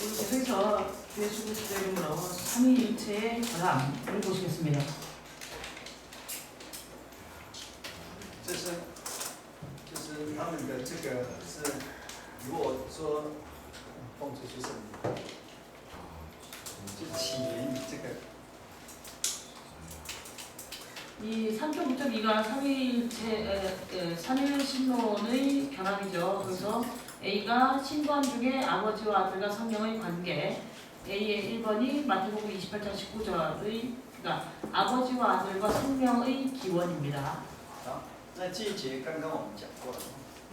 계속해서 예수 그리스도 이름으로 삼위일체의 결함을 보시겠습니다. 就是他们的这个是，如果说奉主是什么，就起源于这个。 이 3.9.2가 삼위일신론의 결함이죠. 그래서 A가 신관 중에 아버지와 아들과 성령의 관계, A의 1번이 마태복음 28장 19절의 그러니까 아버지와 아들과 성령의 기원입니다. 那这一节刚刚我们讲过了，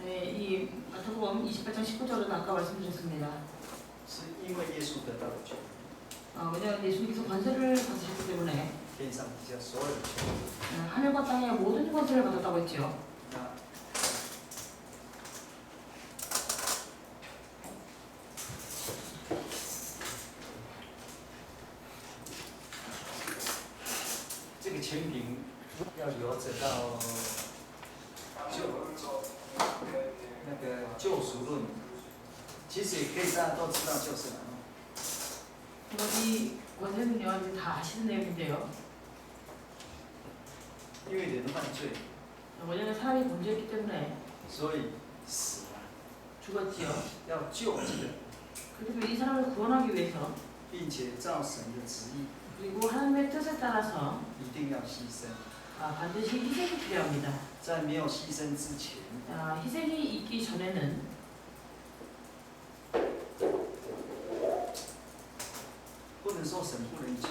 네, 이 마태복음 28장 19절은 아까 말씀드렸습니다. 是因为耶稣得到了权， 왜냐하면 예수님께서 권세를 받으셨기 때문에 天上地下所有的权柄。 하늘과 땅의 모든 권세를 받았다고 했죠. 那这个权柄要留着到那个救赎论，其实也可以大家都知道就是了。 이 권세는요, 이제 다 아시는 내용인데요. 因为人犯罪， 왜냐하면 사람이 범죄했기 때문에 所以死了， 죽었지요. 要救这个人， 그리고 이 사람을 구원하기 위해서 并且照神的旨意， 그리고 하나님의 뜻에 따라서 一定要牺牲。 반드시 희생이 필요합니다. 在没有牺牲之前， 희생이 있기 전에는 不能说神不能救，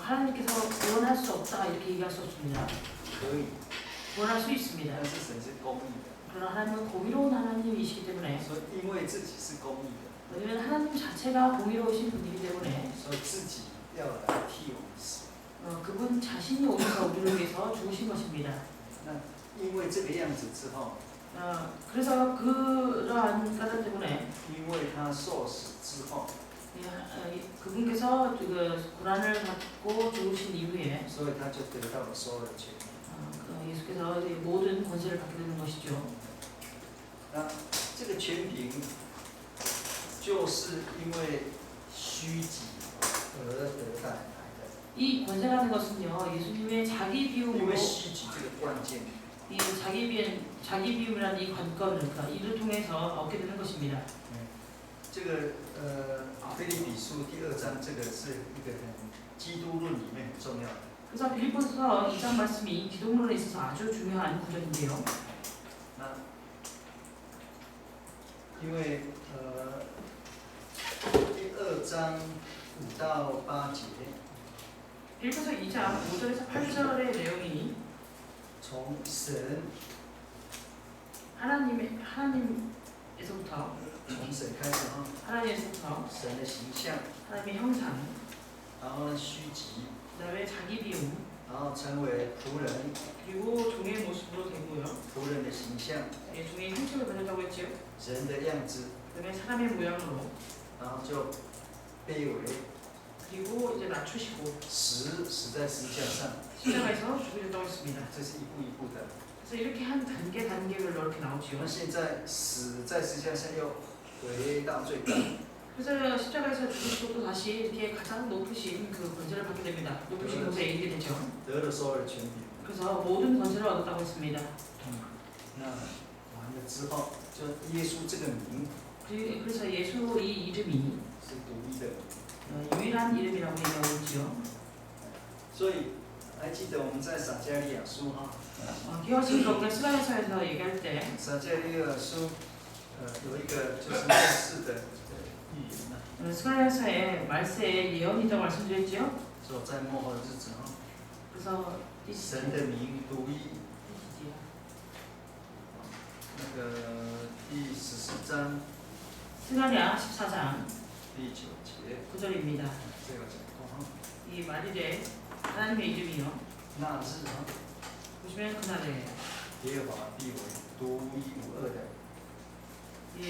하나님께서 구원할 수 없다 이렇게 얘기할 수 없습니다. 可以， 구원할 수 있습니다. 但是神是公义的， 그러나 하나님은 공의로운 하나님이시기 때문에 所以因为自己是公义的， 왜냐하면 하나님 자체가 공의로우신 분이기 때문에 所以自己要来替我们死。 그분 자신이 오셔서 우리를 위해서 죽으신 것입니다. 那因为这个样子之后， 그래서 그러한 까닭 때문에 因为他受死之后， 그분께서 그 고난을 받고 죽으신 이후에 所以他就得到了所有的权利。 예수께서 모든 권세를 받게 되는 것이죠. 那这个权柄，就是因为虚己而得来的。 이 권세라는 것은요, 예수님의 자기 因 비움으로 为虚己这个关键， 이 자기 비움이라는 이 관건을 그러니까 이를 통해서 얻게 되는 것입니다. 这个腓立比书第2章，这个是一个很基督论里面很重要的。 그래서 빌립보서 2장 말씀이 기독론에 있어서 아주 중요한 구절인데요. 那因为第2章5到8节， 빌립보서 2장 5절에서 8절의 내용이 从神 하나님에서부터 从神开始哈， 하나님에서부터 神的形象， 하나님의 형상, 然后虚己， 그다음에 자기 비움, 然后成为仆人， 그리고 종의 모습으로 되고요. 仆人的形象， 종의 형식을 가졌다고 했죠. 人的样子， 그다음에 사람의 모양으로 然后就卑微， 그리고 이제 낮추시고 死在十字架上， 십자가에서 죽으셨다고 했습니다. 这是一步一步的。 그래서 이렇게 한 단계별로 이렇게 我 나오지요. 们现在死在十字架上又回到最高， 그래서 십자가에서 죽으시고 또 다시 이렇게 가장 높으신 그 권세를 받게 됩니다. 높으신 곳에 이르게 되죠. 得了所有的权柄。 그래서 모든 권세를 얻었다고 했습니다. 那完了之后，就耶稣这个名 그래서 예수 이 이름이 是独一的， 유일한 이름이라고 얘기하고 있지요. 所以还记得我们在撒加利亚书哈， 기억하시니까 우리가 스가랴서에서 얘기할 때 撒加利亚书有一个就是类似的预言呐， 스가랴서에 말세에 예언이라고 말씀드렸죠. 说在末后的日子哈， 그래서 神的名独一，那个第14章 스가랴 14장 第9节， 9절입니다. 这个讲过哈， 이 말일에 하나님의 이름이요. 那日哈， 보시면 그날에 耶和华必为独一无二的。 그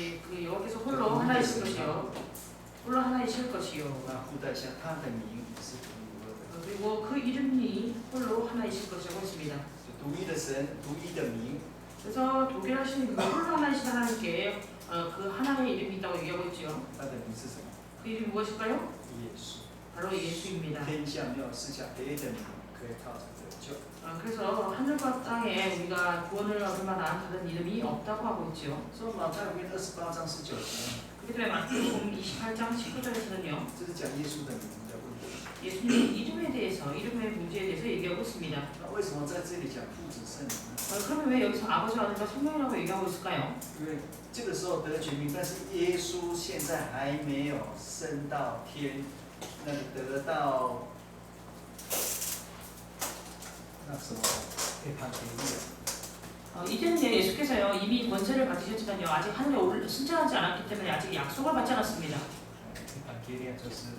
여호와께서 홀로 하나이실 것이요. 홀로 하나이실 것이요. 那附带下他的名也是独一无二的， 그리고 그 이름이 홀로 하나이실 것이라고 했습니다. 就独一的神，独一的名， 그래서 독일하신 그 홀로 하나이신 하나님께 그 하나님의 이름이 있다고 얘기하고 있죠. 他的名是什么？ 그 이름이 무엇일까요? 耶稣。 바로 예수입니다. 天下没有赐下别的名可以靠着得救。 그래서 하늘과 땅에 우리가 구원을 얻을 만한 다른 이름이 없다고 하고 있죠. 所以马太福音28章19节， 그렇기 때문에 마태복음 28장 19절에서는요. 这是讲耶稣的名的问题。 예수님의 이름에 대해서, 이름의 문제에 대해서 얘기하고 있습니다. 那为什么在这里讲父子圣灵呢？ 그러면 왜 여기서 아버지와 아들과 성령이라고 얘기하고 있을까요? 因为这个时候得全名，但是耶稣现在还没有升到天，那个得到那什么可以判定的。 이제는 예수께서요 이미 권세를 받으셨지만요 아직 하늘에 승천하지 않았기 때문에 아직 약속을 받지 않았습니다. 判定就是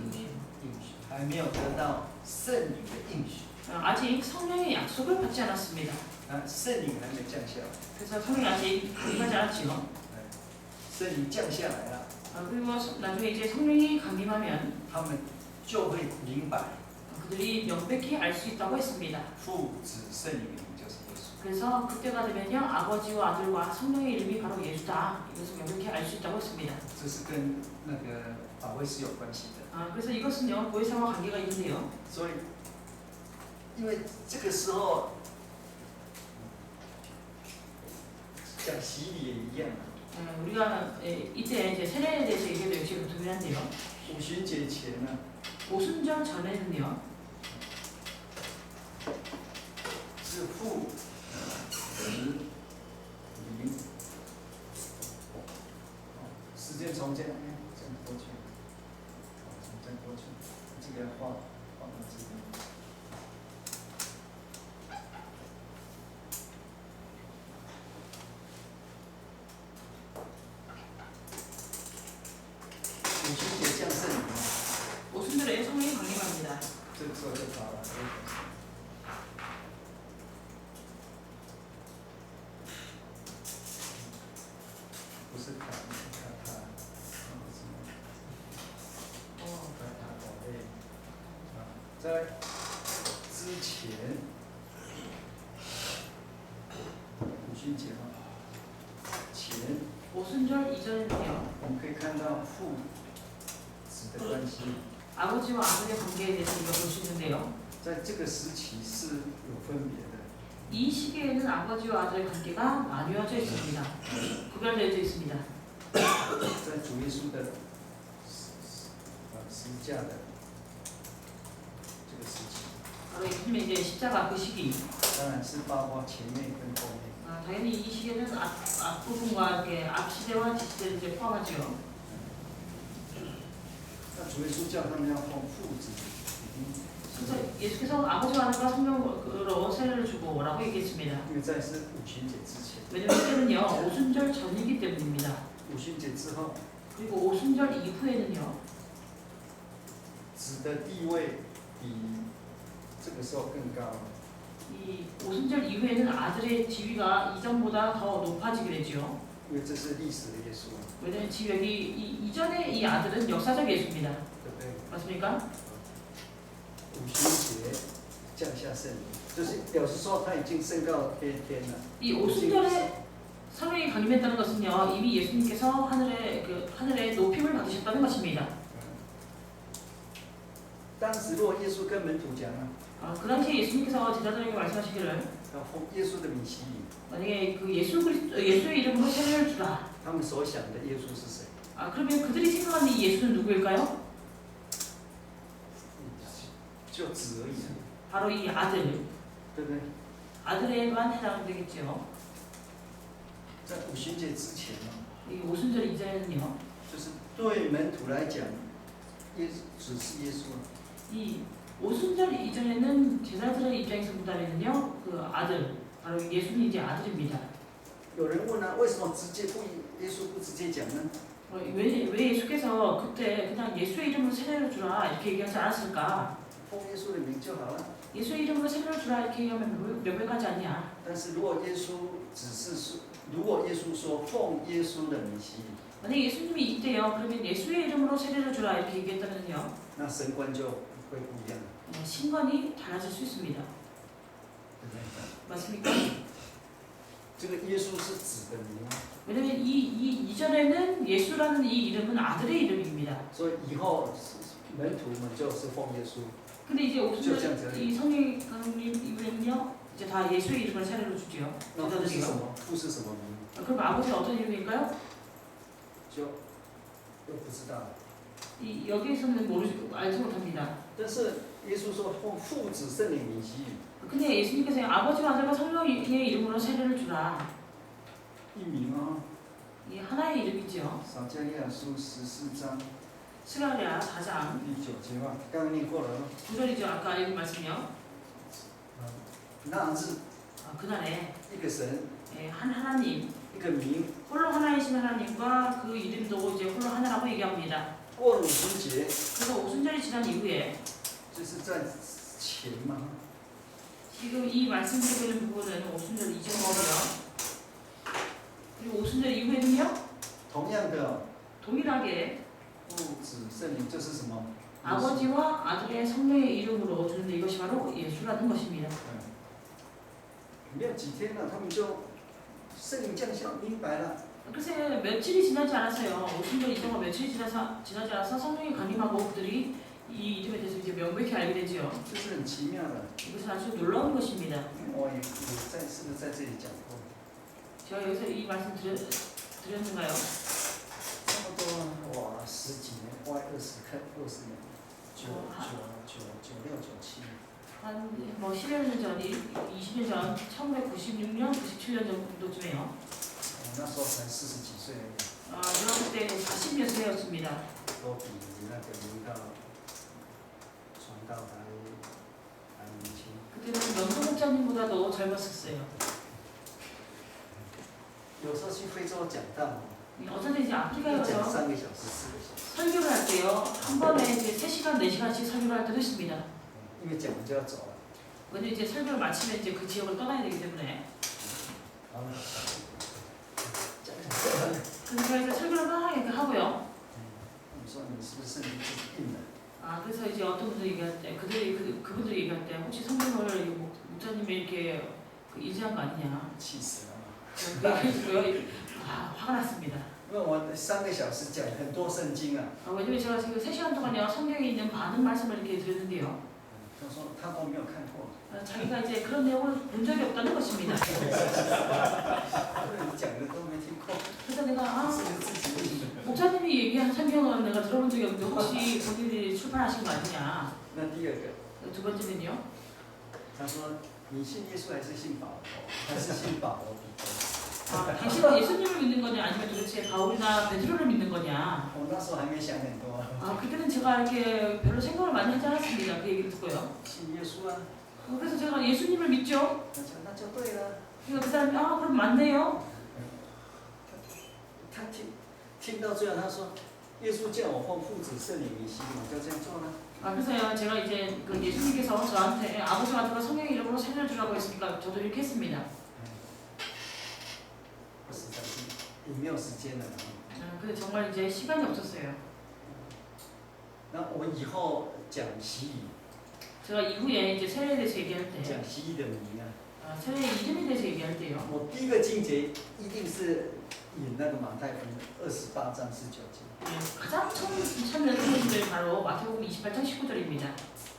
应许，还没有得到圣灵的应许。 아직 성령의 약속을 받지 않았습니다. 啊，圣灵还没降下来， 그래서 성령이 아직 임하지 않았지요. 圣灵降下来了， 그리고 나중에 이제 성령이 강림하면 他们就会明白 그들이 명백히 알 수 있다고 했습니다. 父子圣灵的名就是耶稣。 그래서 그때가 되면요 아버지와 아들과 성령의 이름이 바로 예수다. 이것을 명백히 알 수 있다고 했습니다. 这是跟那个保惠师有关系的。 그래서 이것은요 보혜사와 관계가 있는데요. 所以，因为这个时候讲洗礼也一样， 우리가 이때 이제 세례에 대해서 얘기해도 역시 동일한데요. 五旬节前呢， 오순절 전에는요. 是父子灵，时间从这样过去，从这样过去，这个画到这边。 五旬节降圣灵， 오순절에 성령이 강림합니다. 这个时候就到了。不是卡他，什么？卡宝贝。在之前，五旬节前， 오순절 이전에는요. 我们可以看到父子的关系。 아버지와 아들의 관계에 대해서 우리가 볼 수 있는데요. 在这个时期是有分别的。 이 시기에는 아버지와 아들의 관계가 나뉘어져 있습니다. 구별되어져 있습니다. 在主耶稣的十字架的这个时期， 바로 예수님의 이제 십자가 그 시기. 当然是包括前面跟后面。 당연히 이 시기에는 앞부분과 이렇게 앞시대와 뒷시대를 이제 포함하죠. 那主耶稣叫他们要奉父子灵， 그래서 예수께서 아버지와 아들과 성령으로 세례를 주고 뭐라고 얘기했습니다. 因为在是五旬节之前， 왜냐면 이때는요 오순절 전이기 때문입니다. 五旬节之后， 그리고 오순절 이후에는요 子的地位比这个时候更高。 이 오순절 이후에는 아들의 지위가 이전보다 더 높아지게 되죠. 因为这是历史的耶稣， 왜냐면 지금 여기 이전에 이 아들은 역사적 예수입니다. 对不对？ 맞습니까? 五旬节降下圣灵，就是表示说他已经升到天了。 이 오순절에 성령이 강림했다는 것은요 이미 예수님께서 하늘에 높임을 받으셨다는 것입니다. 当时如果耶稣跟门徒讲啊， 그 당시에 예수님께서 제자들에게 말씀하시기를 要奉耶稣的名洗礼， 만약에 그 예수의 이름으로 세례를 주라. 他们所想的耶稣是谁？ 그러면 그들이 생각하는 이 예수는 누구일까요? 就子而已， 바로 이 아들, 对不对？ 아들에만 해당되겠죠. 在五旬节之前呢， 이 오순절 이전에는요, 就是对门徒来讲，只是耶稣。 이 오순절 이전에는 제자들의 입장에서 본다면요, 그 아들, 바로 예수는 이제 아들입니다. 有人问啊，为什么直接不耶稣不直接讲呢？ 왜 예수께서 그때 그냥 예수의 이름으로 세례를 주라 이렇게 얘기하지 않았을까? 奉耶稣的名就好了。 예수의 이름으로 세례를 주라 이렇게 얘기하면 명백하지 않냐? 但是如果耶稣如果耶稣说奉耶稣的名洗礼， 만약 예수님이 이때요, 그러면 예수의 이름으로 세례를 주라 이렇게 얘기했다면요, 那神观就会不一样， 신관이 달라질 수 있습니다. 对不对？ 맞습니까? 这个耶稣是子的名啊， 왜냐면 이전에는 예수라는 이 이름은 아들의 이름입니다. 所以以后门徒们就是奉耶稣。 근데 이제 오순절 이 성령 강림 이후에는요 이제 다 예수의 이름을 차례로 주죠. 那父是什么？父是什么名？ 그럼 아버지는 어떤 이름일까요? 就又不知道。 여기에서는 알지 못합니다. 但是耶稣说奉父子圣灵名兮， 근데 예수님께서 아버지와 아들과 성령의 이름으로 세례를 주라. 一名啊。 이 하나의 이름이죠. 撒迦利亚书14章 스가랴 4장 第9节嘛，刚刚念过了。 9절이죠. 아까 읽은 말씀이요. 那日 그날에 一个神， 한 하나님 一个名， 홀로 하나이신 하나님과 그 이름도 이제 홀로 하나라고 얘기합니다. 过了五旬节， 그래서 오순절이 지난 이후에 就是在前嘛。 지금 이 말씀드리고 있는 부분은 오순절 이전이고요. 그리고 오순절 이후에는요. 同样的， 동일하게 父子圣灵就是什么？ 아버지와 아들의 성령의 이름으로 주는데 이것이 바로 예수라는 것입니다. 没有几天了，他们就圣灵降下，明白了。 글쎄 며칠이 지나지 않았어요. 오순절 이전과 며칠이 지나지 않아서 성령이 강림하고 그들이 이 이름에 대해서 이제 명백히 알게 되지요. 这是很奇妙的。 이것은 아주 놀라운 것입니다. 我也在是不是在这里讲过？ 제가 여기서 이 말씀 드렸는가요? 差不多哇十几年，快20年，96、97。 한 뭐 10여 년 전이 20년 전 1996년 97년 정도쯤에요. 那时候才40几岁而已， 제가 그때 40몇 세였습니다. 都比那个明道传道还年轻。 그때는 명도 목자님보다도 젊었었어요. 有时候去非洲讲道， 어쩐 이제 一 아프리카에 讲 가서 3个小时、4个小时， 설교를 할 때요. 한 번에 이제 3시간, 4시간씩 설교를 할 때도 있습니다. 因为讲完就要走了。 왜냐면 이제 설교를 마치면 이제 그 지역을 떠나야 되기 때문에. 好了，讲。 그래서 이제 설교를 편하게 이렇게 하고요. 你说你是不是你自己印的？ 그래서 이제 어떤 분들이 얘기할 때, 그분들이 얘기할 때 혹시 성경을 목자님이 이렇게 인지한 거 아니냐. 气死了。 그래서 화가 났습니다. 因为我3个小时讲很多圣经啊。 왜냐면 제가 지금 3시간 동안요 성경에 있는 많은 말씀을 이렇게 들었는데요. 他说他都没有看过。 자기가 이제 그런 내용을 본 적이 없다는 것입니다. 你讲的都没听过。 그래서 내가 是自己印的。 목사님이 얘기한 성경은 내가 들어본 적이 없는데 혹시 본인이 출판하신 거 아니냐. 那第二个， 두 번째는요. 他说你信耶稣还是信保罗，还是信保罗彼得？ 당신은 예수님을 믿는 거냐 아니면 도대체 바울이나 베드로를 믿는 거냐. 我那时候还没想很多。 그때는 제가 이렇게 별로 생각을 많이 하지 않았습니다. 그 얘기를 듣고요. 信耶稣啊。 그래서 제가 예수님을 믿죠. 那就对了。 그러니까 그 사람이 그럼 맞네요. 他听到最后，他说耶稣叫我奉父子圣灵名兮，我就这样做了。 그래서요 제가 이제 그 예수님께서 저한테 아버지와 아들과 성령의 이름으로 세례를 주라고 했으니까 저도 이렇게 했습니다. 实在是也没有时间了。 근데 정말 이제 시간이 없었어요. 那我以后讲习语， 제가 이후에 이제 세례에 대해서 얘기할 때, 讲习语的名啊， 세례의 이름에 대해서 얘기할 때요. 我第一个经节一定是引那个马太福音28章19节。 가장 처음 참여한 성경들이 바로 마태복음 28장 19절입니다.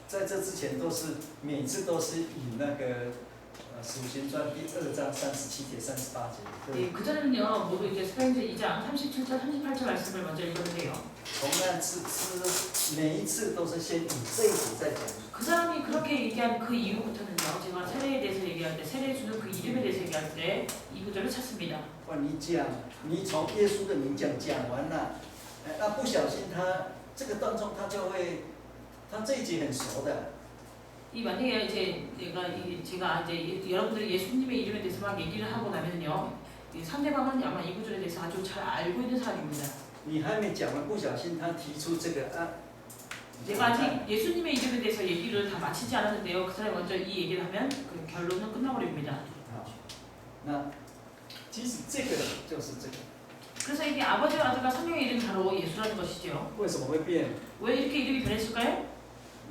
在这之前都是每次都是引那个使徒行传第2章37节、38节。 그 전에는요 모두 이제 스가랴 2장 37절, 38절 말씀을 먼저 읽었는데요. 从那次每一次都是先引这一节再讲。 그 사람이 그렇게 얘기한 그 이후부터는요 제가 세례에 대해서 얘기할 때, 세례 주는 그 이름에 대해서 얘기할 때 이 구절을 찾습니다. 你讲，你从耶稣的名讲完了，那不小心他这个当中他就会，他这一节很熟的。 이 만약에 이제 제가 이제 여러분들이 예수님의 이름에 대해서 막 얘기를 하고 나면요, 이 상대방은 아마 이 구절에 대해서 아주 잘 알고 있는 사람입니다. 你还没讲完，不小心他提出这个啊。 제가 아직 예수님의 이름에 대해서 얘기를 다 마치지 않았는데요. 그 사람이 먼저 이 얘기를 하면 그 결론은 끝나버립니다. 那其实这个就是这个。 그래서 이게 아버지와 아들과 성령의 이름이 바로 예수라는 것이죠. 为什么会变？ 왜 이렇게 이름이 변했을까요?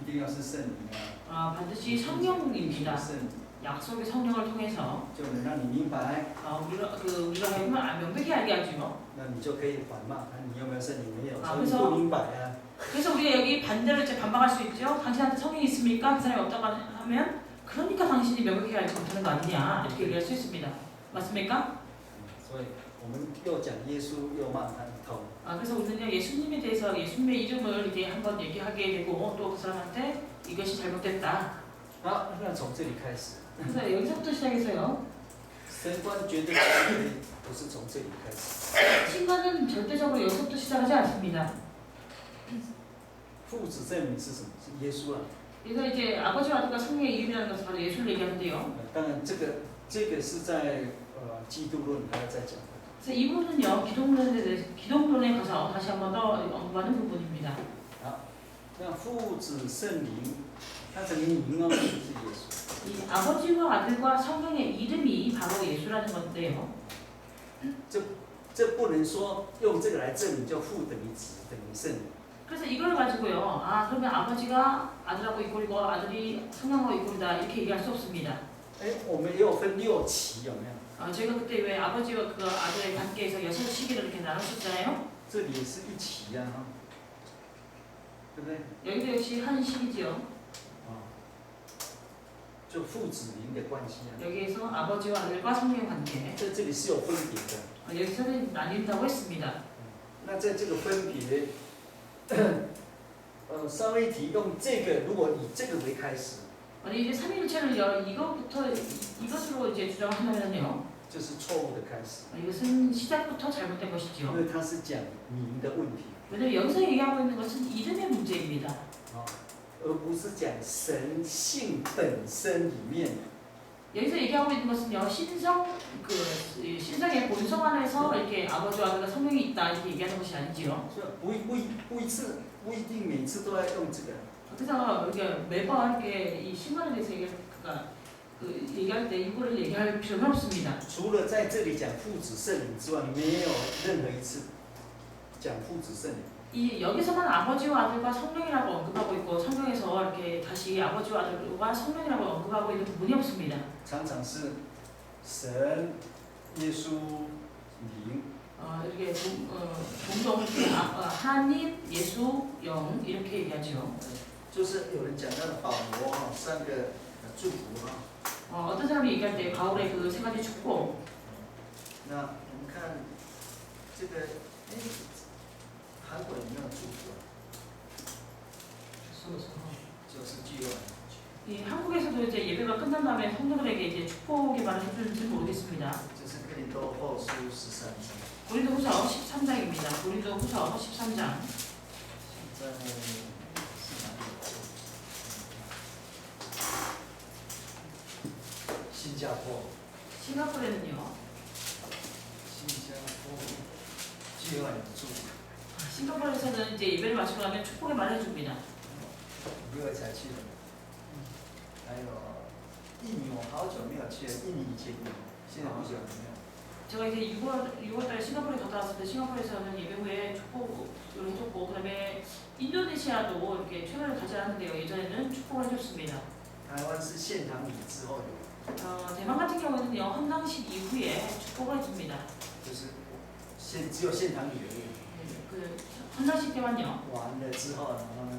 一定要是圣灵啊。 반드시 성령입니다. 圣 약속의 성령을 통해서 就能让你明白， 우리가 하여금 명백히 알게 하죠. 那你就可以反骂，你有没有圣灵？没有，啊所以你不明白啊。 그래서 우리가 여기 반대로 이제 반박할 수 있죠. 당신한테 성령이 있습니까? 그 사람이 없다고 하면 그러니까 당신이 명백히 알지 못하는 거 아니냐 이렇게 얘기할 수 있습니다. 맞습니까? 所以我们又讲耶稣，又骂他一通。 그래서 우리는 예수님에 대해서 예수님의 이름을 이렇게 한번 얘기하게 되고 또 그 사람한테 이것이 잘못됐다. 好，那从这里开始， 그래서 여기서부터 시작해서요. 神观绝对不是从这里开始。 신과는 절대적으로 여기서부터 시작하지 않습니다. 父子证明是什么？是耶稣啊。 그래서 이제 아버지와 아들과 성령의 이름이라는 것은 바로 예수를 얘기하는데요. 当然，这个是在基督论还要再讲。 그래서 이 부분은요 기독론에 가서 다시 한 번 더 언급하는 부분입니다. 好，那父子圣灵，它整个名哦就是耶稣。 이 아버지와 아들과 성령의 이름이 바로 예수라는 건데요. 这不能说用这个来证明，就父等于子等于圣灵。 그래서 이걸 가지고요. 그러면 아버지가 아들하고 이꼴이고 아들이 성령하고 이꼴이다 이렇게 얘기할 수 없습니다. 我们也有分6期，有没有？ 저희가 그때 왜 아버지와 그 아들의 관계에서 6시기를 이렇게 나눴었잖아요. 这里也是一期呀，哈，对不对？ 여기도 역시 한 시기지요. 就父子灵的关系啊。 여기에서 아버지와 아들과 성령의 관계. 这里是有分别的。 여기서는 나뉜다고 했습니다. 那在这个分别，三位一体用这个，如果以这个为开始， 아니 이제 삼위일체를 이것으로 이제 주장하면요. 就是错误的开始， 이것은 시작부터 잘못된 因 것이죠. 为它是讲名的问题， 왜냐면 여기서 얘기하고 있는 것은 이름의 문제입니다. 而不是讲神性本身里面。 여기서 얘기하고 있는 것은요 신성의 본성 안에서 이렇게 아버지와 아들과 성령이 있다 이렇게 얘기하는 것이 아니지요. 不一定每次都要用这个。 그래서 이렇게 매번 이렇게 이 신관에 대해서 얘기할 때 이거를 얘기할 필요는 없습니다. 除了在这里讲父子圣灵之外，没有任何一次讲父子圣灵。 이 여기서만 아버지와 아들과 성령이라고 언급하고 있고 성경에서 이렇게 다시 아버지와 아들과 성령이라고 언급하고 있는 부분이 없습니다. 常常是神、耶稣、灵。 이렇게 종종 하나님, 예수, 영 이렇게 얘기하죠. 就是有人讲到保罗3个祝福哈。 어떤 사람이 얘기할 때 바울의 그 3가지 축복. 那我们看这个，韩国有没有祝福啊？就是句话。 이 한국에서도 이제 예배가 끝난 다음에 성도들에게 이제 축복의 말을 해주는지 모르겠습니다. 就是哥林多后书13章。 고린도후서 13장입니다. 고린도후서 13장. 在是哪里？新加坡。 싱가포르에는요. 新加坡句话有祝福。 싱가포르에서는 이제 예배를 마치고 나면 축복의 말을 해줍니다. 6月才去的。还有印尼，我好久没有去了。印尼以前有，现在不久没有。 제가 이제 6월달에 싱가포르에 갔다 왔을 때 싱가포르에서는 예배 후에 축복을 해줬고 그다음에 인도네시아도 이렇게 최근에 가지 않았는데요. 예전에는 축복을 해줬습니다. 台湾是献堂礼之后有， 대만 같은 경우에는요 헌당식 이후에 축복을 해줍니다. 就是只有献堂礼而已。 그 헌당식 때만요. 完了之后，然后呢，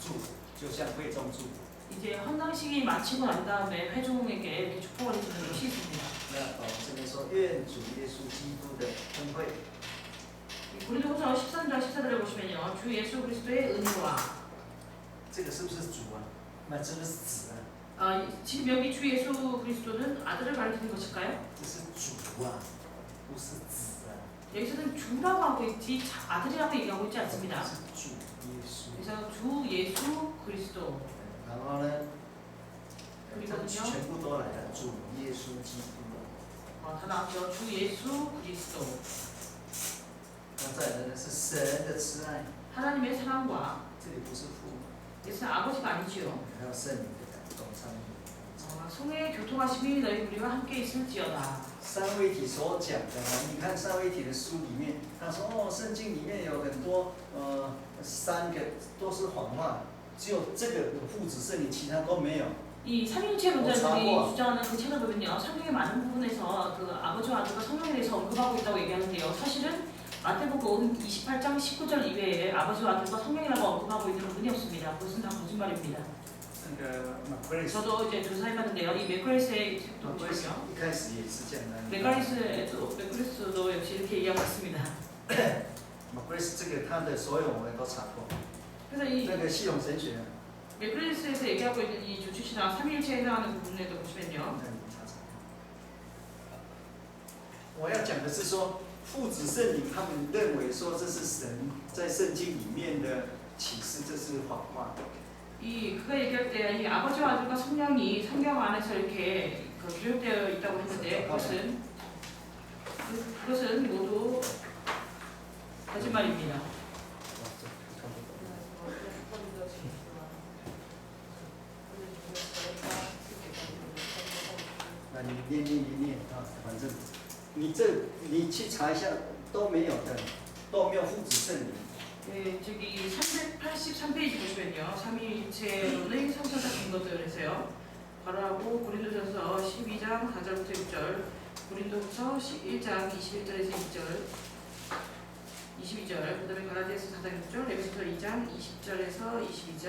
祝福，就像会众祝福。 이제 헌당식이 마치고 난 다음에 회중에게 이렇게 축복을 해주는 것이 있습니다. 那这边说愿主耶稣基督的恩惠， 고린도후서 13장 14절에 보시면요 주 예수 그리스도의 은혜와 这个是不是主啊？那是不是子啊？ 지금 여기 주 예수 그리스도는 아들을 가리키는 것일까요? 这是主啊，不是子啊。 여기서는 주라고 하고 있지 아들이라고 얘기하고 있지 않습니다. 是主耶稣。 그래서 주 예수 그리스도 然后呢，그리고는요 全部都来了，主耶稣基督。 다 나왔죠. 주 예수 그리스도 那再来呢是神的慈爱， 하나님의 사랑과 这里不是父， 예수는 아버지가 아니지요. 还有圣灵的感动参与。 성의 교통하심이 너희 우리와 함께 있을지어다. 三位一体所讲的你看三位一体的书里面，他说圣经里面有很多3个都是谎话，只有这个有父子圣灵，其他都没有。이 삼위일체論자들이 주장하는 그 책을 보면요, 성경의 많은 부분에서 그 아버지와 아들과 성령에 대해서 언급하고 있다고 얘기하는데요. 사실은 마태복음 28장 19절 이외에 아버지와 아들과 성령이라고 언급하고 있는 부분이 없습니다. 그것은 다 거짓말입니다. 那个马奎雷斯， 저도 이제 조사해봤는데요. 이 맥컬리스의 책도 马奎雷斯 보시면 一开始也是这样的。 맥컬리스도 역시 이렇게 얘기하고 있습니다. 马奎雷斯这个他的所有我们都查过， 그래서 이 那个系统神学， 맥컬리스에서 얘기하고 있는 이 조치신앙 삼위일체에 해당하는 부분에도 보시면요. 那你查查。我要讲的是说，父子圣灵他们认为说这是神在圣经里面的启示，这是谎话。 그가 얘기할 때 이 아버지와 아들과 성령이 성경 안에서 이렇게 기록되어 있다고 했는데 그것은 모두 거짓말입니다. 那你念啊，反正你去查一下都没有的，都没有父子圣灵。 네, 저기 383페이지 보시면요. 삼위일체론의 성서적인 것들에서요. 바로하고 고린도전서 12장 4절부터 6절, 고린도후서 11장 21절에서 2절, 22절, 그다음에 갈라디아서 4장 6절, 에베소서 2장 20절에서 22절,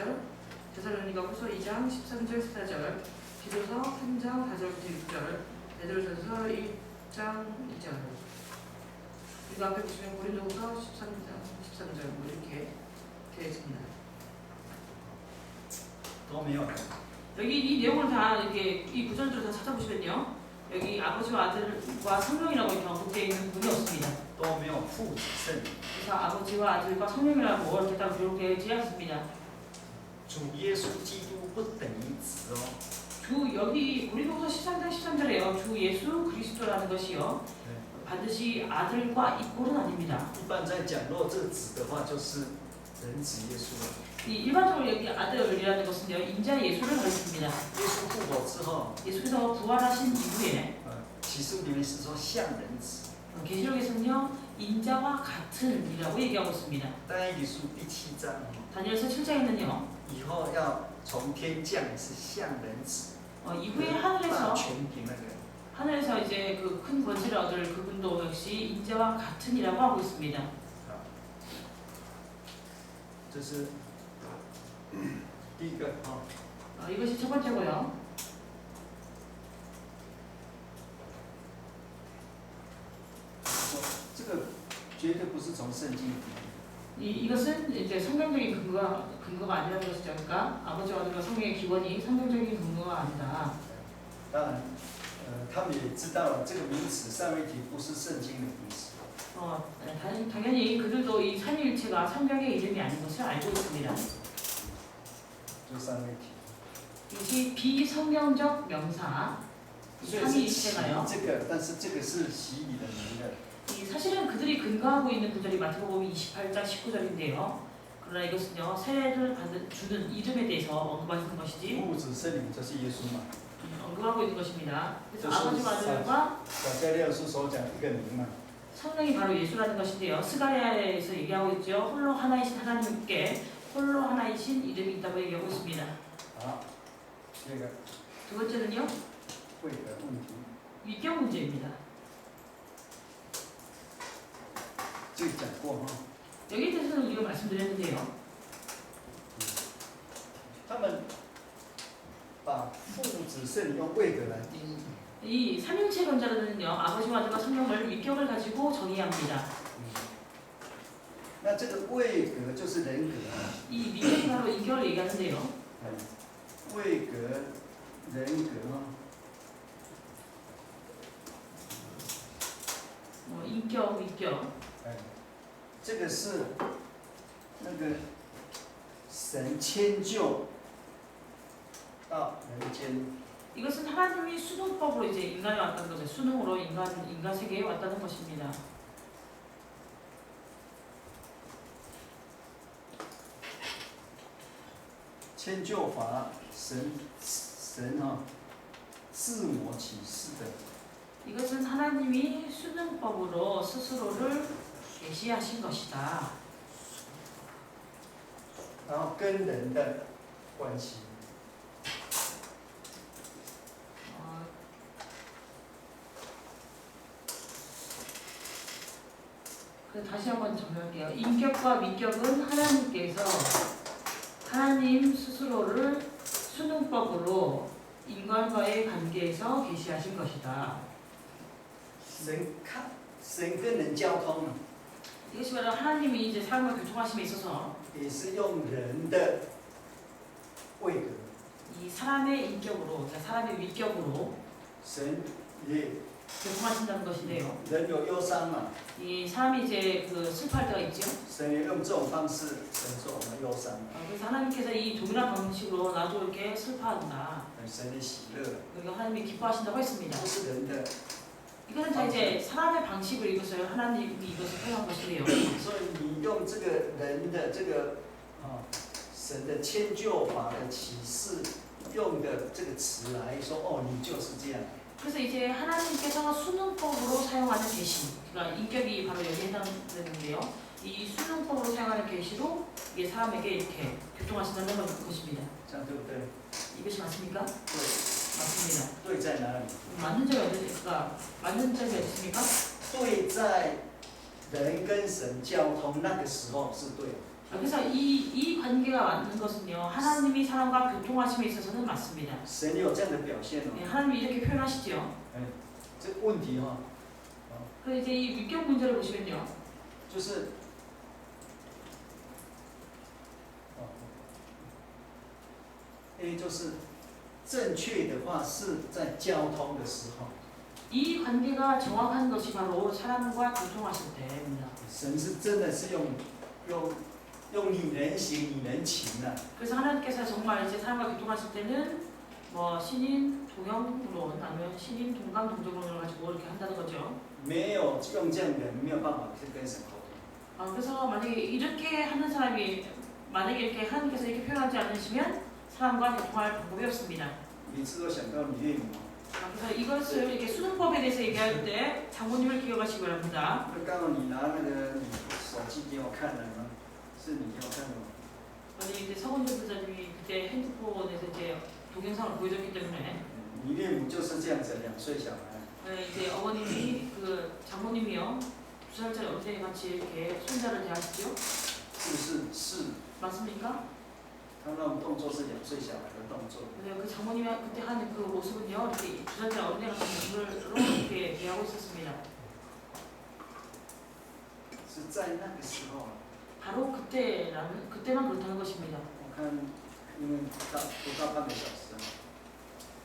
데살로니가후서 2장 13절 14절, 디도서 3장 4절부터 6절, 베드로전서 1장 2절. 그리고 앞에 보시면 고린도후서 13장 13절 뭐 이렇게 되어 있습니다. 都没有。 여기 이 내용을 다 이렇게 이 구절들을 다 찾아보시면요. 여기 아버지와 아들과 성령이라고 이렇게 언급되어 있는 분이 없습니다. 都没有父子圣灵。 그래서 아버지와 아들과 성령이라고 이렇게 딱 기록되지 않습니다. 主耶稣基督不等于子哦。 여기 고린도서 13장 13절에요. 주 예수 그리스도라는 것이요. 반드시 아들과 이꼴은 아닙니다. 一般在讲，如果这子的话，就是人子耶稣了。 일반적으로 여기 아들이라는 것은요. 인자 예수를 가리킵니다. 耶稣复活之后， 예수께서 부활하신 이후에 启示录里面是说像人子。 계시록에서는요. 인자와 같은이라고 얘기하고 있습니다. 但以理书第7章， 다니엘서 7장에는요. 以后要从天降是像人子， 이후에 大 하늘에서 权柄那个。 하늘에서 이제 그 큰 권세를 얻을 그분도 역시 인자와 같은이라고 하고 있습니다. 这是第一个啊。 이것이 첫 번째고요. 这个绝对不是从圣经里面。 이것은 이제 성경적인 근거가 아니라는 것이죠. 그러니까 아버지와 아들과 성령의 기원이 성경적인 근거가 아니다. 当然，他们也知道这个名词三位一体不是圣经的名词。 당연히 그들도 이 삼위일체가 성경의 이름이 아닌 것을 알고 있습니다. 就三位一体。 이것이 비성경적 명사 虽然是起 삼위일체가요. 这个，但是这个是洗礼的名的。 사실은 그들이 근거하고 있는 구절이 마태복음 28장 19절인데요. 그러나 이것은요 세례를 주는 이름에 대해서 언급하는 것이지 父子圣灵就是耶稣嘛。 언급하고 있는 것입니다. 그래서 아버지와 아들과 撒迦利亚书所讲一个名嘛。 성령이 바로 예수라는 것인데요. 스가랴에서 얘기하고 있죠. 홀로 하나이신 하나님께 홀로 하나이신 이름이 있다고 얘기하고 있습니다. 好，这个 두 번째는요. 会的问题， 위경 문제입니다. 这个讲过哈。 여기에 대해서는 우리가 말씀드렸는데요. 他们把父子圣灵用位格来定义。 이 삼일체론자들은요. 아버지와 아들과 성령을 위격을 가지고 정의합니다. 那这个位格就是人格啊。 이 위격이 바로 인격을 얘기하는데요. 位格、人格啊。 인격, 위격. 这个是那个神迁就到人间。 이것은 하나님이 수능법으로 이제 인간에 왔다는 거죠. 수능으로 인간 세계에 왔다는 것입니다. 迁就法神自我启示的。 이것은 하나님이 수능법으로 스스로를 계시하신 것이다. 然后跟人的关系。 다시 한번 정리할게요. 인격과 위격은 하나님께서 하나님 스스로를 수능법으로 인간과의 관계에서 계시하신 것이다. 神跟人交通呢， 이것이 바로 하나님이 이제 사람과 교통하심에 있어서 也是用人的位格， 이 사람의 인격으로, 그러니까 사람의 위격으로 神也 교통하신다는 것인데요. 人有忧伤嘛， 이 사람이 이제 그 슬퍼할 때가 있죠. 神也用这种方式承受我们的忧伤， 그래서 하나님께서 이 동일한 방식으로 나도 이렇게 슬퍼한다. 神的喜乐， 그리고 하나님이 기뻐하신다고 했습니다. 不是人的。 이것은 자 이제 사람의 방식으로 이것을 하나님이 이것을 표현한 것이에요. 所以你用这个人的这个神的迁就法的启示用的这个词来说，哦，你就是这样。 그래서 이제 하나님께서 수능법으로 사용하는 계시, 그러니까 인격이 바로 여기에 해당되는데요. 이 수능법으로 사용하는 계시로 이게 사람에게 이렇게 교통하신다는 것입니다. 这样对不对？ 이것이 맞습니까? 对， 맞습니다. 对在哪里？ 맞는 점이 어디 있을까? 맞는 점이 어디 있습니까? 对在人跟神交通那个时候是对的。 그래서 이 관계가 맞는 것은요. 하나님이 사람과 교통하심에 있어서는 맞습니다. 神有这样的表现哦。 네, 하나님이 이렇게 표현하시죠. 这个问题哈， 그래서 이제 이 위격 문제를 보시면요. 就是，A 就是正确的话是在交通的时候， 이 관계가 정확한 것이 바로 사람과 교통하실 때입니다. 神是真的是用你能行你能情啊。 그래서 하나님께서 정말 이제 사람과 교통하실 때는 뭐 신인 동형론 아니면 신인 동감 동정론을 가지고 이렇게 한다는 거죠. 没有用这样的人没有办法去跟神沟通。 그래서 만약에 이렇게 하는 사람이 만약에 이렇게 하나님께서 이렇게 표현하지 않으시면 사람과 교통할 방법이 없습니다. 每次都想到你岳母， 그래서 이것을 이렇게 수능법에 대해서 얘기할 때 장모님을 기억하시기 바랍니다. 刚好你拿那个你手机给我看了吗？是你给我看的吗？ 아니 이제 서건조 부자님이 그때 핸드폰에서 이제 동영상을 보여줬기 때문에 你岳母就是这样子，2岁小孩。 이제 어머님이 그 장모님이요 2살짜리 어린애 같이 이렇게 손자를 대하시죠? 是不是？是， 맞습니까? 他那种动作是2岁小孩的动作。 그 장모님이 그때 하는 그 모습은요 이렇게 2살짜리 어린애 같은 모습으로 이렇게 대하고 있었습니다. 是在那个时候， 바로 그때만 그렇다는 것입니다. 我看因为不到半个小时，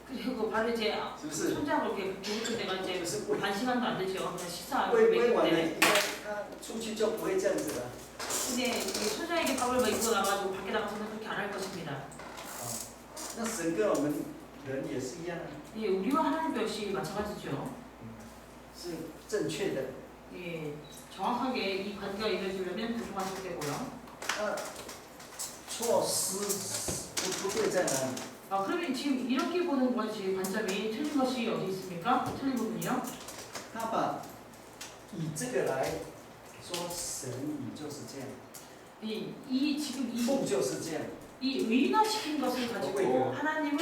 그리고 바로 이제 是不是？ 손자로 이렇게 죽을 때가 이제 반 시간도 안 되죠. 그냥 식사 喂完了， 때문에. 应该他出去就不会这样子了。 근데 이 손자에게 밥을 먹이고 나가지고 밖에 나가서는 그렇게 안 할 것입니다. 那神跟我们人也是一样， 예, 우리와 하나님도 역시 마찬가지죠. 是正确的。 예, 정확하게 이 관계가 이루어지려면 교통하실 때고요. 那错失不对在哪里？ 그러면 지금 이렇게 보는 것이 관점이 틀린 것이 어디 있습니까? 틀린 부분이요? 他把以这个来说，神你就是这样， 지금 父就是这样， 이 의인화시킨 것을 가지고 하나님은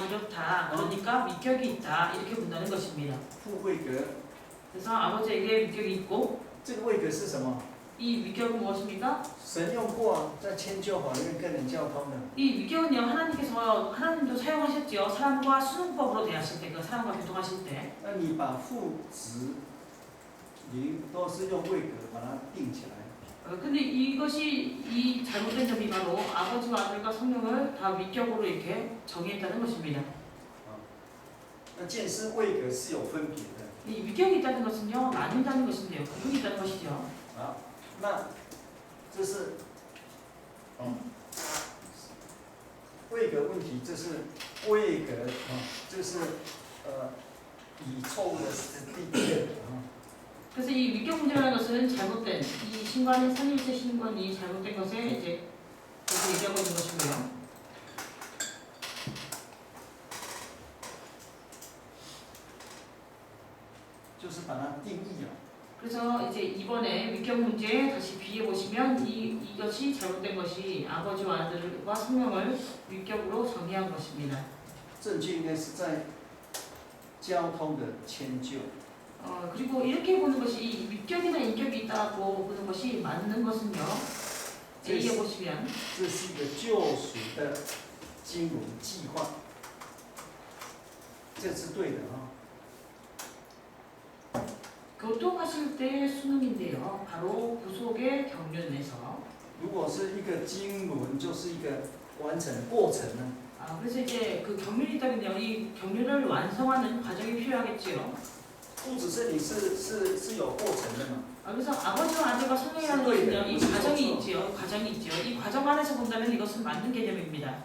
이렇다. 그러니까 위격이 있다. 이렇게 본다는 것입니다. 父位格， 그래서 아버지에게 위격이 있고 这个位格是什么？ 이 위격은 무엇입니까? 神用过在迁就法里面跟人交通的， 이 위격은요 하나님도 사용하셨죠. 사람과 수능법으로 대하실 때, 그 사람과 교통하실 때. 那你把父子灵都是用位格把它定起来。 근데 이것이 이 잘못된 점이 바로 아버지와 아들과 성령을 다 위격으로 이렇게 정의했다는 것입니다. 那见识位格是有分别的。 이 위격이 있다는 것은요 나뉜다는 것인데요. 구분이 있다는 것이죠. 那这是位格问题，这是位格这是以错误的是第一个 그래서 이 위격 문제라는 것은 잘못된 이 신관의 삼일체 신관이 잘못된 것에 이제 그래서 얘기하고 있는 것이고요. 就是把它定义了。 그래서 이제 이번에 위격 문제 다시 비해 보시면 이것이 잘못된 것이 아버지와 아들과 성령을 위격으로 정의한 것입니다. 正确应该是在交通的迁就。 그리고 이렇게 보는 것이 이 위격이나 인격이 있다고 보는 것이 맞는 것은요. A에 보시면 这是一个救赎的经纶计划，这是对的啊。 교통하실 때의 수능인데요. 바로 구속의 경륜에서 如果是一个经纶，就是一个完成的过程呢。 그래서 이제 그 경륜이 있다면요. 이 경륜을 완성하는 과정이 필요하겠지요. 不只是你是有过程的嘛。 그래서 아버지와 아들과 성령이라는 것은요. 이 과정이 있지요. 과정이 있지요. 이 과정 안에서 본다면 이것은 맞는 개념입니다.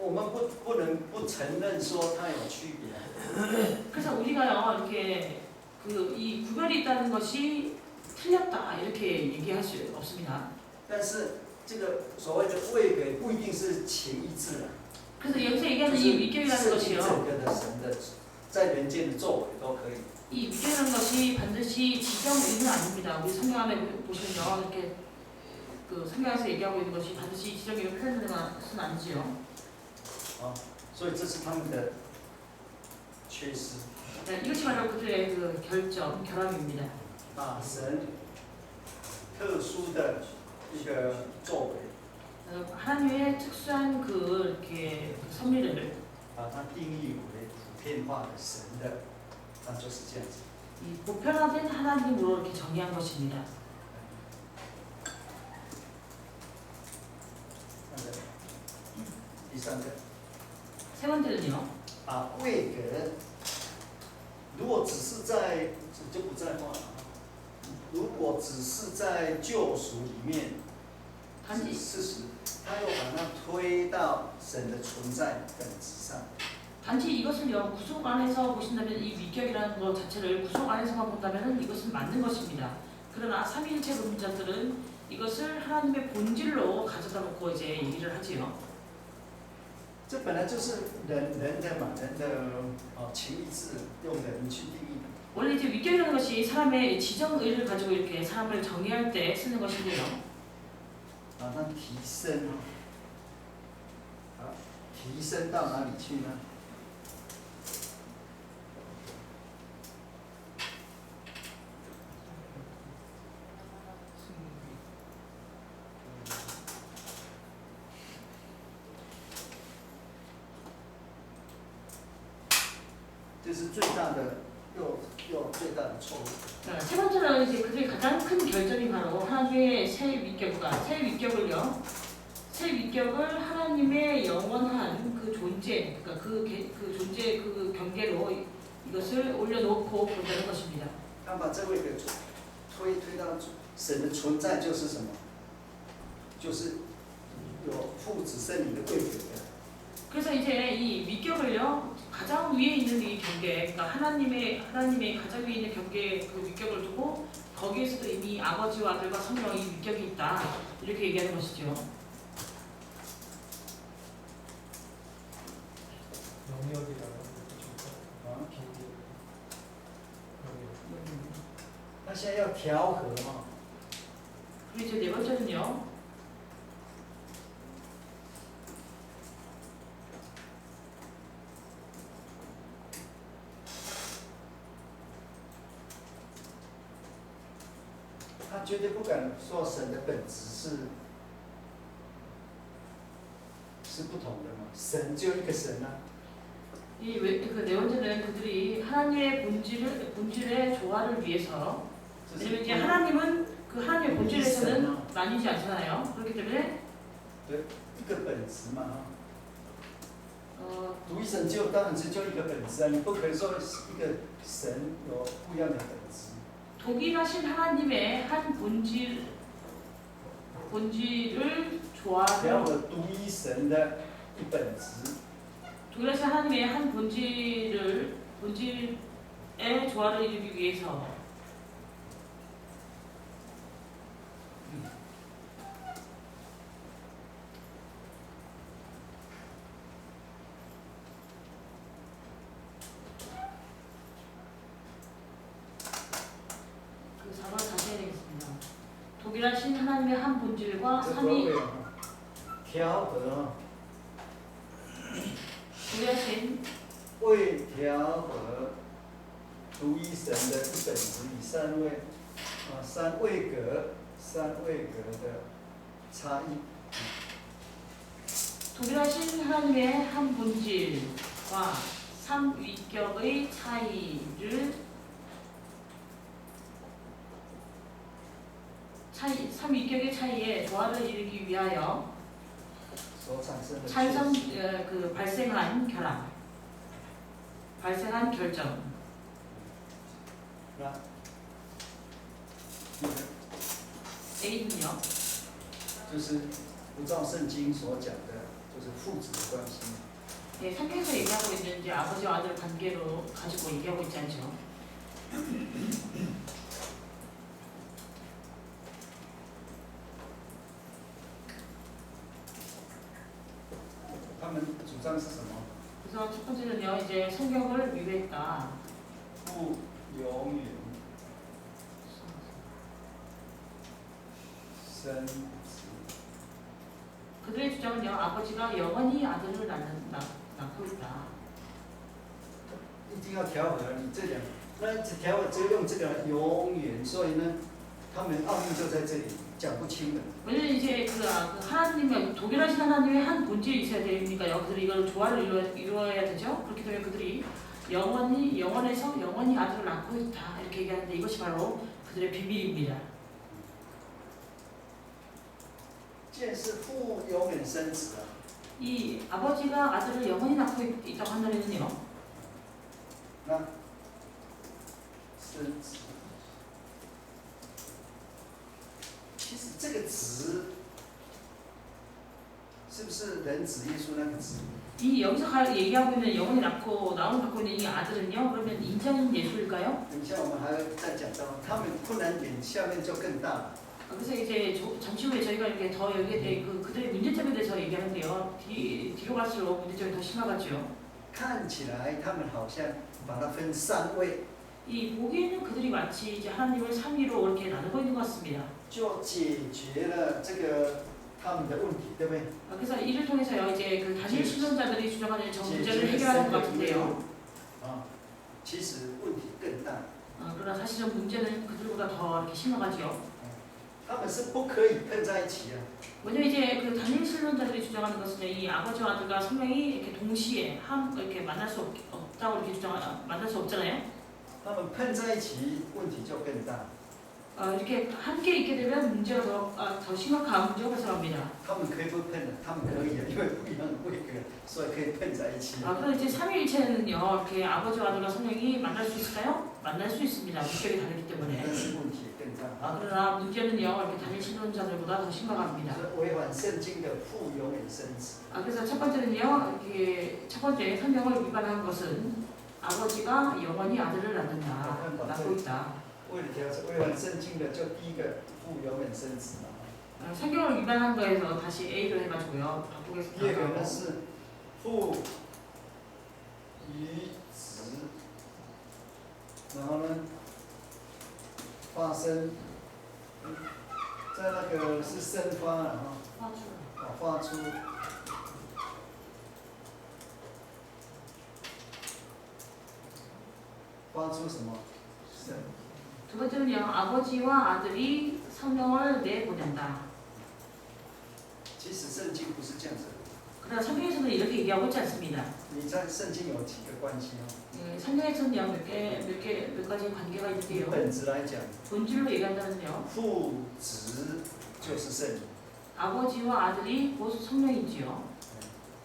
我们不能不承认说它有区别。 그래서 우리가요. 이렇게 이 구별이 있다는 것이 틀렸다 이렇게 얘기할 수 없습니다. 但是这个所谓的位格不一定是情一致的。 그래서 여기서 얘기하는 이 위격이라는 것이요. 整个的神的在人间的作为都可以。 이 위격이라는 것이 반드시 지정의는 아닙니다. 우리 성경 안에 보시면요. 이렇게 그 성경에서 얘기하고 있는 것이 반드시 지정의를 표현하는 것은 아니지요. 所以这是他们的缺失。 네, 이것이 바로 그들의 그 결점, 결함입니다. 神特殊的一个作为， 하나님의 특수한 그 이렇게 섭리를 把它定义为普遍化的神的，那就是这样子。 이 보편화된 하나님으로 이렇게 정의한 것입니다. 那个第三个， 세 번째는요. 位格，如果只是在就不在话了。如果只是在救赎里面，是事实，他又把它推到神的存在本质上。 단지 이것을요 구속 안에서 보신다면 이 위격이라는 것 자체를 구속 안에서만 본다면 이것은 맞는 것입니다. 그러나 삼위일체論자들은 이것을 하나님의 본질로 가져다 놓고 이제 얘기를 하지요. 这本来就是人的嘛，人的情意志，用人去定义的。 원래 이제 위격이라는 것이 사람의 지정의를 가지고 이렇게 사람을 정의할 때 쓰는 것인데요. 把它提升，提升到哪里去呢？ 这是最大的又最大的错误。 세 번째는 이제 그들의 가장 큰 결점이 바로 하나님의 새 위격과 새 위격을요. 새 위격을 하나님의 영원한 그 존재, 그러니까 그 존재 그 경계로 이것을 올려놓고 본다는 것입니다. 他把这位给推到神的存在就是什么？就是有父子圣灵的位格的。 그래서 이제 이 위격을요 가장 위에 있는 이 경계, 그러니까 하나님의 가장 위에 있는 경계에 그 위격을 두고 거기에서도 이미 아버지와 아들과 성령의 위격이 있다 이렇게 얘기하는 것이죠. 영역이라는 경계. 那现在要调和哈， 그리고 이제 네 번째는요.他绝对不敢说神的本质是不同的嘛，神就一个神啊。 그 네 번째는 그들이 하나님의 본질의 조화를 위해서 왜냐면 이제 하나님은 그 하나님의 본질에서는 나뉘지 않잖아요. 그렇기 때문에 一个本质嘛。独一神就当然是就一个本质啊，你不可以说一个神有不一样的本质。 독일하신 하나님의 한 본질을 조화를 然后独一神的一本质。 독일하신 하나님의 한 본질의 조화를 이루기 위해서 그 4번 다시 해야 되겠습니다. 독일하신 하나님의 한 본질과 삼위调和， 독일하신 为调和独一神的一本质与三位格的差异。 독일하신 하나님의 한 본질과 삼위격의 차이를 삼위격의 차이에 조화를 이루기 위하여 所产生的 产生발생한 결합, 발생한 결정. 那 A는요. 就是不照圣经所讲的，就是父子的关系。 네, 성경에서 얘기하고 있는 이제 아버지와 아들 관계로 가지고 얘기하고 있지 않죠. 他们主张是什么？ 그래서 첫 번째는요, 이제 성경을 위배했다. 父永远生子。 그들의 주장은요, 아버지가 영원히 아들을 낳고 있다. 一定要调和你这两，那调和只用这个永远，所以呢，他们奥秘就在这里讲不清的。 왜냐면 이제 하나님의 독일하신 하나님의 한 본질이 있어야 되니까요. 그들이 이걸 조화를 이루어야 되죠. 그렇기 때문에 그들이 영원에서 영원히 아들을 낳고 있다 이렇게 얘기하는데 이것이 바로 그들의 비밀입니다. 既然是父永远生子啊， 이 아버지가 아들을 영원히 낳고 있다고 한다면요. 那生子，其实这个子是不是人子耶稣那个子？ 이 여기서 얘기하고 있는 영원히 낳고 갖고 있는 이 아들은요. 그러면 인자인 예수일까요? 等一下我们还会再讲到，他们困难点下面就更大了。 그래서 이제 잠시 후에 저희가 이렇게 더 여기에 대해 그들의 문제점에 대해서 얘기하는데요. 뒤로 갈수록 문제점이 더 심하겠죠. 看起来他们好像把它分三位， 이 보기에는 그들이 마치 이제 하나님을 삼위로 이렇게 나누고 있는 것 같습니다. 就解决了这个他们的问题，对不对？ 그래서 이를 통해서요, 이제 단일 신론자들이 주장하는 정 문제를 해결하는 것 같은데요. 啊，其实问题更大。 그러나 사실은 문제는 그들보다 더 이렇게 심하죠. 他们是不可以碰在一起啊。 왜냐면 이제 단일 신론자들이 주장하는 것은 이 아버지와 아들과 성령이 이렇게 동시에 이렇게 만날 수 없다고 이렇게 만날 수 없잖아요. 他们碰在一起，问题就更大。 이렇게 함께 있게 되면 문제가 더 심각한 문제가 발생합니다. 他们可以不碰的，他们可以啊，因为不一样的位格，所以可以碰在一起。 그래서 이제 삼위일체는요, 이렇게 아버지와 아들과 성령이 만날 수 있을까요? 만날 수 있습니다. 물결이 다르기 때문에. 但是问题更大。 그러나 문제는요, 이렇게 단일 신론자들보다 더 심각합니다. 是违反圣经的父永远生子。 그래서 첫 번째는요, 이렇게 첫 번째 성경을 위반한 것은 아버지가 영원히 아들을 낳는다, 낳고 있다. 为了调整违反圣经的，就第一个父永远生子嘛。 성경을 위반한 거에서 다시 A로 해가지고요, 第二个呢 바꾸겠습니다. 是父与子，然后呢发生，在那个是生发了哈，发出。 发出什么？ 두 번째는요, 아버지와 아들이 성령을 내보낸다. 其实圣经不是这样子。 그러나 성경에서는 이렇게 얘기하고 있지 않습니다. 你在圣经有几个关系哦？ 성경에서는요, 몇 가지 관계가 以 있는데요. 本质来讲， 본질로 얘기한다면요, 父子就是圣灵。 아버지와 아들이 곧 성령이지요.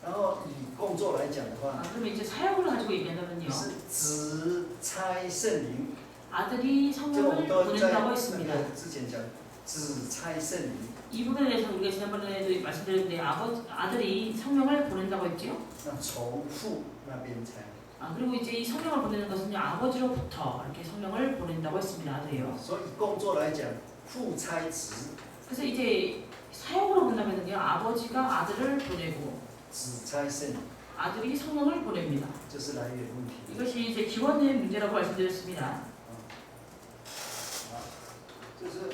然后以工作来讲的话， 그러면 이제 사역을 가지고 얘기한다면요, 是子差圣灵。 아들이 这我们 성령을 都在 보낸다고 那 했습니다. 个之前讲，子差圣灵。 이 부분에 대해서 우리가 지난번에도 말씀드렸는데 아들이 성령을 보낸다고 했죠. 那从父那边才。 그리고 이제 이 성령을 보내는 것은요, 아버지로부터 이렇게 성령을 보낸다고 했습니다. 아들이요. 所以工作来讲，父差子， 그래서 이제 사역으로 본다면요, 아버지가 아들을 보내고 子差圣灵， 아들이 성령을 보냅니다. 这是来源问题。 이것이 이제 기원의 문제라고 말씀드렸습니다. 就是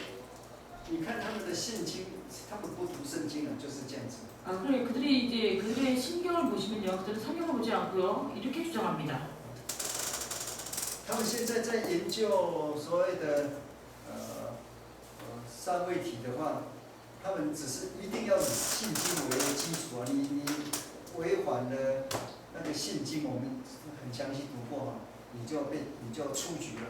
你看他们的信经，他们不读圣经啊，就是这样子。 아, 그래 그들이 이제 그들의 신경을 보시면요, 그들은 성경을 보지 않고요 이렇게 주장합니다. 他们现在在研究所谓的三位体的话，他们只是一定要以信经为基础啊。你违反了那个信经，我们很详细读过啊，你就出局了。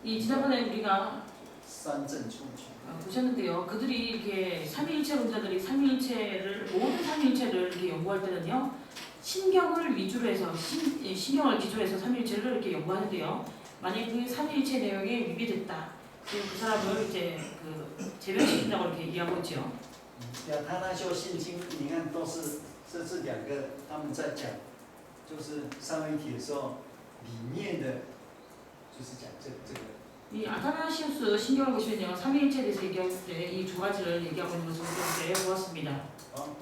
이 지난번에 우리가 三证出局。 보셨는데요. 그들이 이렇게 삼위일체論자들이 삼위일체를 모든 삼위일체를 이렇게 연구할 때는요, 신경을 위주로 해서 신경을 기초로 해서 삼위일체를 이렇게 연구하는데요. 만약 그 삼위일체 내용에 위배됐다, 그 사람을 이제 그 제명시킨다고 이렇게 얘기하고 있죠. 亚他那修信经，你看都是这是两个他们在讲，就是三位一体的时候里面的，就是讲这个。 이 아타나시우스 신경을 보시면요, 삼위일체에 대해서 얘기할 때 이 두 가지를 얘기하고 있는 것을 우리가 이제 보았습니다. 好。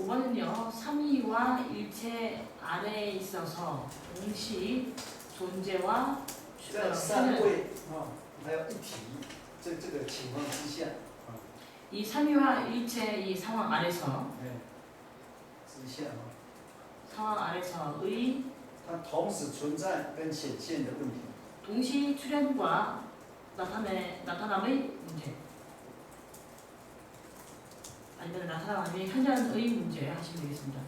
5번은요, 삼위와 일체 아래에 있어서 동시 존재와 在三位还有一体这个情况之下， 이 삼위와 일체 이 상황 아래서 之下 상황 아래서의 它同时存在跟显现的问题。 동시 출현과 나타남의 문제, 아니면 나타남의 현장의 문제 하시면 되겠습니다.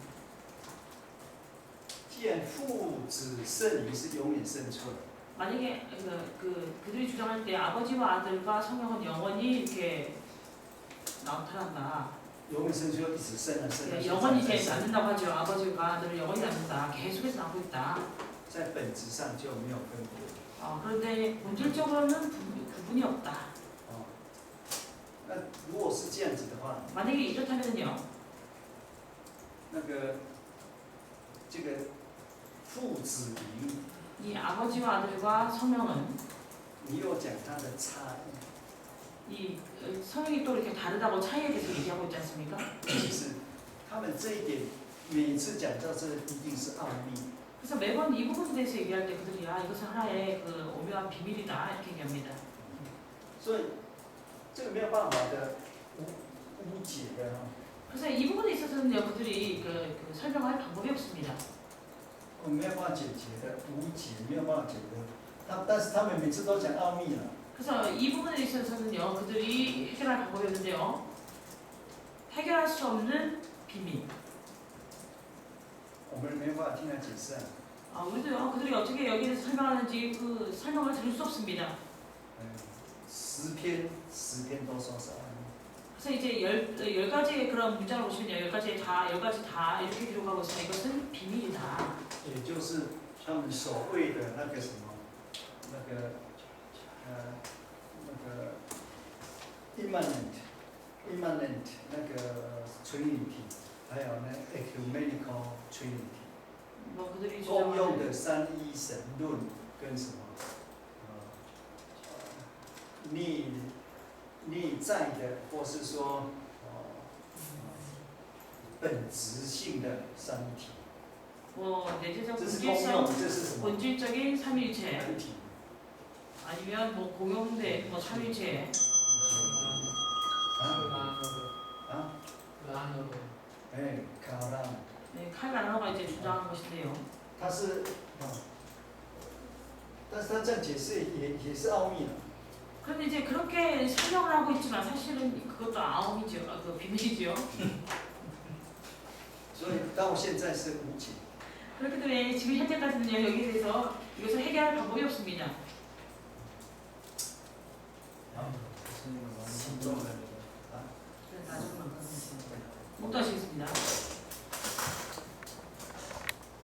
既然父子圣灵是永远生存， 만약에 그들이 주장할 때 아버지와 아들과 성령은 영원히 이렇게 나타난다. 永远生存一直生啊生啊。 영원히 이제 낳는다고 하죠. 아버지와 아들을 영원히 낳는다. 계속해서 낳고 있다. 在本质上就没有分别。 그런데 본질적으로는 구분이 없다. 那如果是这样子的话， 만약에 이렇다면요, 那个这个父子灵， 이 아버지와 아들과 성령은 你又讲它的差异， 이 성령이 또 이렇게 다르다고 차이에 대해서 얘기하고 있지 않습니까? 其实他们这一点每次讲到这一定是奥秘。 그래서 매번 이 부분에 대해서 얘기할 때 그들이 이것은 하나의 그 오묘한 비밀이다 이렇게 얘기합니다. 所以这个没有办法的无解的哈。 그래서 이 부분에 있어서는요, 그들이 그 설명할 방법이 없습니다. 我没有办法解决的，无解没有办法解决。但是他们每次都讲奥秘了。 그래서 이 부분에 있어서는요, 그들이 해결할 방법이 없는데요, 해결할 수 없는 비밀. 我们没办法听他解释啊。 우리도요, 그들이 어떻게 여기에 대해서 설명하는지 그 설명을 들을 수 없습니다. 10篇都说是奥秘。 그래서 이제 열 가지의 그런 문장을 보시면요, 10가지 다 이렇게 기록하고 있으면 이것은 비밀이다. 也就是他们所谓的那个什么，那个immanent 那个 Trinity， 还有那 ecumenical Trinity， 뭐 그들이 共用 주장하는 的三一神论跟什么内在的，或是说本质性的三一体。 뭐 내재적 这是共用，这是什么？ 본질적인 삼위일체, 本体。 아니면 뭐 공용된 뭐 삼위일체. 卡拉， 네, 칼라노가 이제 주장한 것인데요. 他是，但是他这样解释也是奥秘了。 그런데 이제 그렇게 설명을 하고 있지만 사실은 그것도 아움이죠, 그 비밀이죠. 所以到现在是无解。 그렇기 때문에 지금 현재까지는요, 여기에 대해서 이것을 해결할 방법이 없습니다. 복도하시겠습니다.